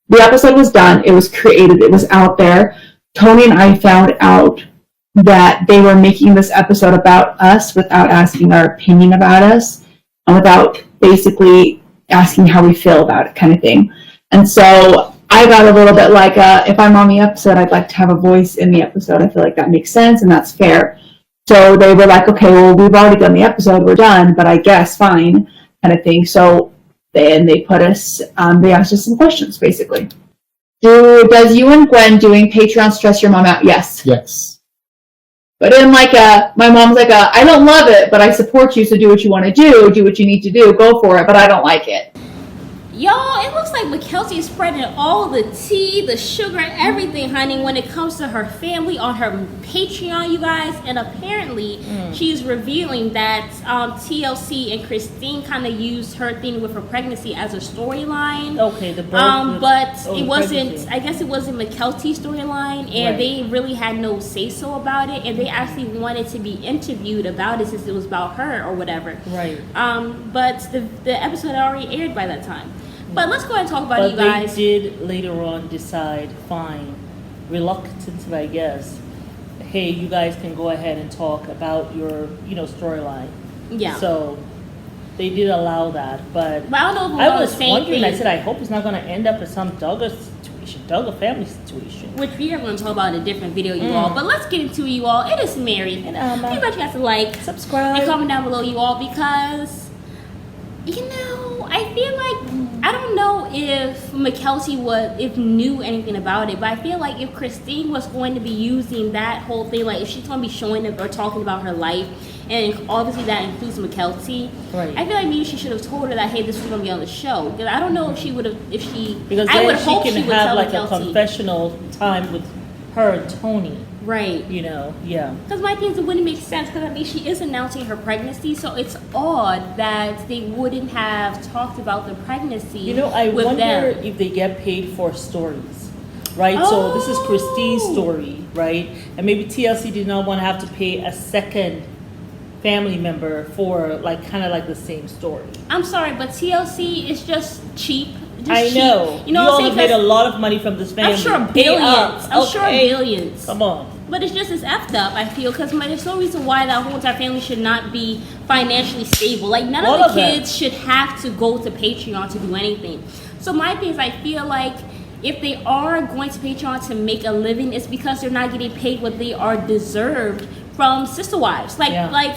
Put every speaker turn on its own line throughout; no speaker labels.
the episode was done. It was created. It was out there. Tony and I found out that they were making this episode about us without asking our opinion about us and without basically asking how we feel about it, kind of thing. And so I got a little bit like, if I'm on the episode, I'd like to have a voice in the episode. I feel like that makes sense and that's fair. So they were like, okay, well, we've already done the episode. We're done, but I guess fine, kind of thing. So then they put us, they asked us some questions, basically. Does you and Gwen doing Patreon stress your mom out? Yes.
Yes.
But in like my mom's like I don't love it, but I support you, so do what you want to do what you need to do, go for it, but I don't like it.
Y'all, it looks like Mykelti is spreading all the tea, the sugar, everything, honey, when it comes to her family on her Patreon, you guys. And apparently, she's revealing that TLC and Christine kind of used her thing with her pregnancy as a storyline.
Okay, the birth.
But it wasn't,
pregnancy.
I guess it wasn't Mykelti's storyline, and they really had no say-so about it, and they actually wanted to be interviewed about it since it was about her or whatever.
Right.
But the episode had already aired by that time. But let's go ahead and talk about it, you guys.
They did later on decide, fine, reluctantly, I guess, hey, you guys can go ahead and talk about your, storyline.
Yeah.
So they did allow that, but
I don't know if
I was
the same
wondering.
thing.
I said, I hope it's not going to end up in some Duggar situation, Duggar family situation.
Which we are going to talk about in a different video, you all. But let's get into it, you all. It is Mary.
And
you guys to like,
subscribe,
and comment down below, you all, because I feel like I don't know if Mykelti knew anything about it, but I feel like if Christine was going to be using that whole thing, like if she's going to be showing it or talking about her life, and obviously that includes Mykelti,
right.
I feel like maybe she should have told her that, hey, this is going to be on the show. Because I don't know if she would have,
because
I would
then
hope
she
she
can
would
have
tell
like
Mykelti.
a confessional time with her and Tony.
Right.
Yeah.
Because my thing is, it wouldn't make sense, because I mean, she is announcing her pregnancy, so it's odd that they wouldn't have talked about the pregnancy.
I
with
wonder
them.
if they get paid for stories, right? So this is Christine's story, right? And maybe TLC did not want to have to pay a second family member for kind of the same story.
I'm sorry, but TLC is just cheap.
I know.
You know
all
what I'm
have
saying?
made a lot of money from this family.
I'm sure
Pay
billions.
up.
I'm sure
Okay.
billions.
Come on.
But it's just as effed up, I feel, because there's no reason why that whole entire family should not be financially stable. Like, none
All
of
of
the
them.
kids should have to go to Patreon to do anything. So my thing is, I feel like if they are going to Patreon to make a living, it's because they're not getting paid what they are deserved from Sister Wives. Like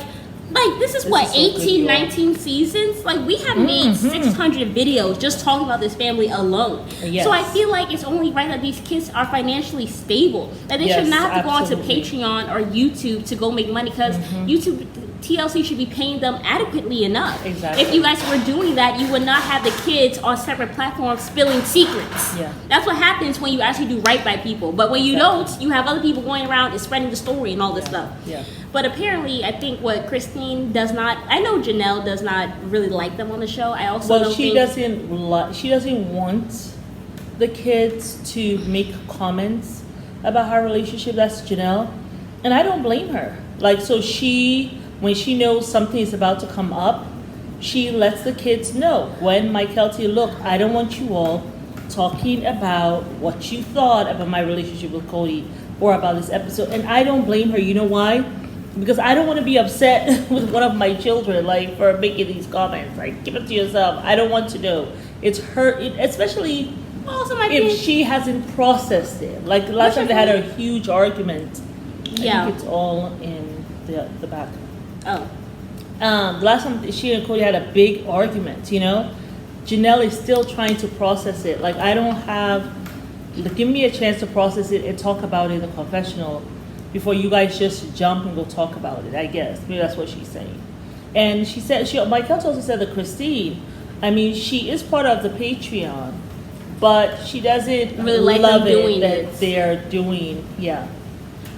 this is what,
is so
18,
good,
19 seasons? Like, we have made 600 videos just talking about this family alone.
Yes.
So I feel like it's only right that these kids are financially stable. That they should
Yes,
not have to go onto
absolutely.
Patreon or YouTube to go make money, because YouTube, TLC should be paying them adequately enough.
Exactly.
If you guys were doing that, you would not have the kids on separate platforms spilling secrets.
Yeah.
That's what happens when you actually do right by people. But when you don't, you have other people going around and spreading the story and all this stuff.
Yeah.
But apparently, I think what Christine does not, I know Janelle does not really like them on the show. I also
Well,
don't
she
think
she doesn't want the kids to make comments about her relationship. That's Janelle, and I don't blame her. So when she knows something is about to come up, she lets the kids know. When Mykelti, look, I don't want you all talking about what you thought about my relationship with Cody or about this episode, and I don't blame her. You know why? Because I don't want to be upset with one of my children, for making these comments. Keep it to yourself. I don't want to know. It's her, especially if she hasn't processed it. Like the last time they had a huge argument.
Yeah.
I think it's all in the back.
Oh.
The last time she and Cody had a big argument, Janelle is still trying to process it. I don't have, give me a chance to process it and talk about it in the confessional before you guys just jump and go talk about it, I guess. Maybe that's what she's saying. And she said, Mykelti also said that Christine, she is part of the Patreon, but she doesn't
really like
love
them doing
that they're doing, yeah.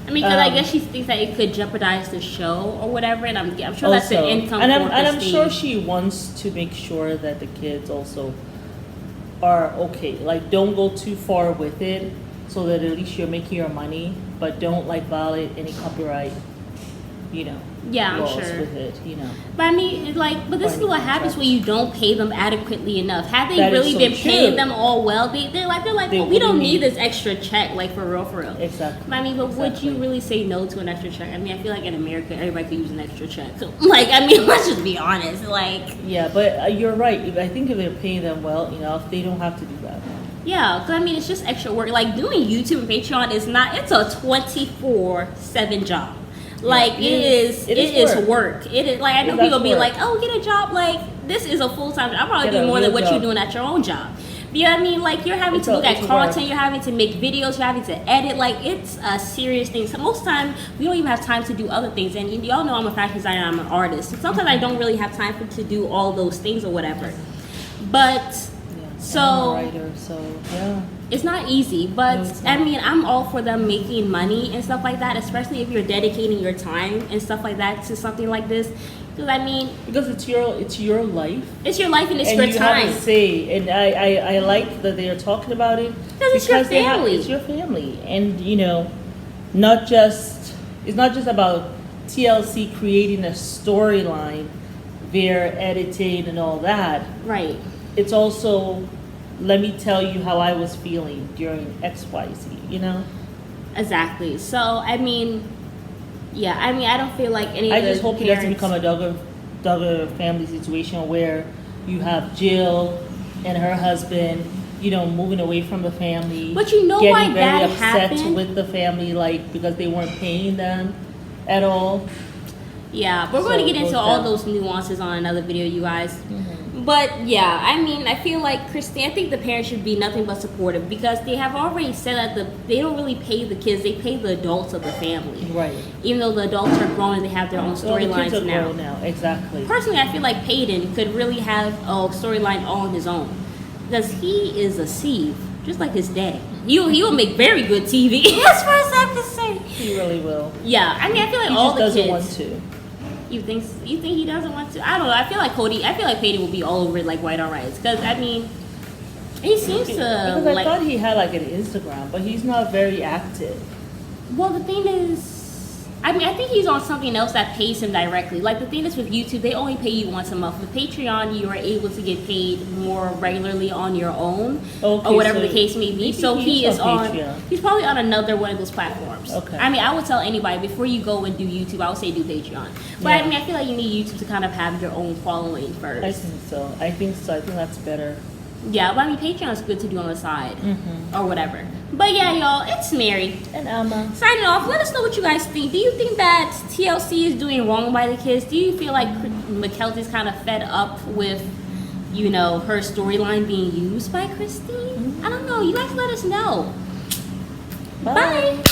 Because I guess she thinks that it could jeopardize the show or whatever, and I'm sure that's an income for
and I'm
Christine.
sure she wants to make sure that the kids also are okay. Don't go too far with it, so that at least you're making your money, but don't violate any copyright
Yeah, I'm
laws
sure.
with it,
But I mean, but this is what happens when you don't pay them adequately enough. Had they
That is
really
so
been paying
true.
them all well, they're like,
They
well, we don't
wouldn't
need
need-
this extra check, like for real.
Exactly.
But I mean, but would you
Exactly.
really say no to an extra check? I mean, I feel like in America, everybody could use an extra check. Like, I mean, let's just be honest. Like,
Yeah, but you're right. I think if they're paying them well enough, they don't have to do that.
yeah, because I mean, it's just extra work. Like, doing YouTube and Patreon is not, it's a 24/7 job. Like, it is work. It is, like, I know
That's
people be
work.
like, oh, get a job. Like, this is a full-time job. I'm probably
Get a
doing more than
real
what you're
job.
doing at your own job. You know what I mean? Like, you're having to look at
it's
content,
work.
you're having to make videos, you're having to edit. Like, it's a serious thing. So most of the time, we don't even have time to do other things. And y'all know I'm a fashion designer, I'm an artist. So sometimes I don't really have time to do all those things or whatever. But,
Yeah.
so...
I'm a writer, so yeah.
It's not easy, but
No, it's
I
not.
mean, I'm all for them making money and stuff like that, especially if you're dedicating your time and stuff like that to something like this. Because I mean,
Because it's your life.
it's your life and it's
And
your
you
time.
have a say, and I like that they are talking about it
Because it's your
they have-
family.
it's your family, and it's not just about TLC creating a storyline, their editing and all that.
Right.
It's also, let me tell you how I was feeling during XYZ.
Exactly. So I mean, yeah. I mean, I don't feel like any.
I
of the
just hope it doesn't
parents-
become a Duggar family situation where you have Jill and her husband, moving away from the family.
But you know
getting
why
very
that
upset
happened?
with the family, like because they weren't paying them at all.
Yeah, we're going to
So
get into
goes
all
down.
those nuances on another video, you guys. But yeah, I mean, I feel like Christine. I think the parents should be nothing but supportive because they have already said that they don't really pay the kids; they pay the adults of the family.
Right.
Even though the adults are grown and they have their own
Well, the kids
storylines
are
now.
grown now. Exactly.
Personally, I feel like Peyton could really have a storyline all on his own because he is a sieve, just like his dad. He will make very good TV. As far as I have to say.
He really will.
Yeah, I mean, I feel like
He
all
just
the
doesn't
kids.
want to.
You think he doesn't want to? I don't know. I feel like Peyton will be all over it like White on Rice because I mean, he seems to
Because I
like.
thought he had like an Instagram, but he's not very active.
Well, the thing is, I mean, I think he's on something else that pays him directly. Like the thing is with YouTube, they only pay you once a month. With Patreon, you are able to get paid more regularly on your own,
Okay,
or whatever
so
the case may be.
maybe
So
he
he
is
is
on
on.
Patreon.
He's probably on another one of those platforms.
Okay.
I mean, I would tell anybody before you go and do YouTube, I would say do Patreon. But
Yeah.
I mean, I feel like you need YouTube to kind of have your own following first.
I think so. I think that's better.
Yeah, but I mean, Patreon is good to do on the side
Mm-hmm.
or whatever. But yeah, y'all, it's Mary.
And Alma.
Signing off, let us know what you guys think. Do you think that TLC is doing wrong by the kids? Do you feel like Mykelti's kind of fed up with, her storyline being used by Christine? I don't know. You guys let us know. Bye.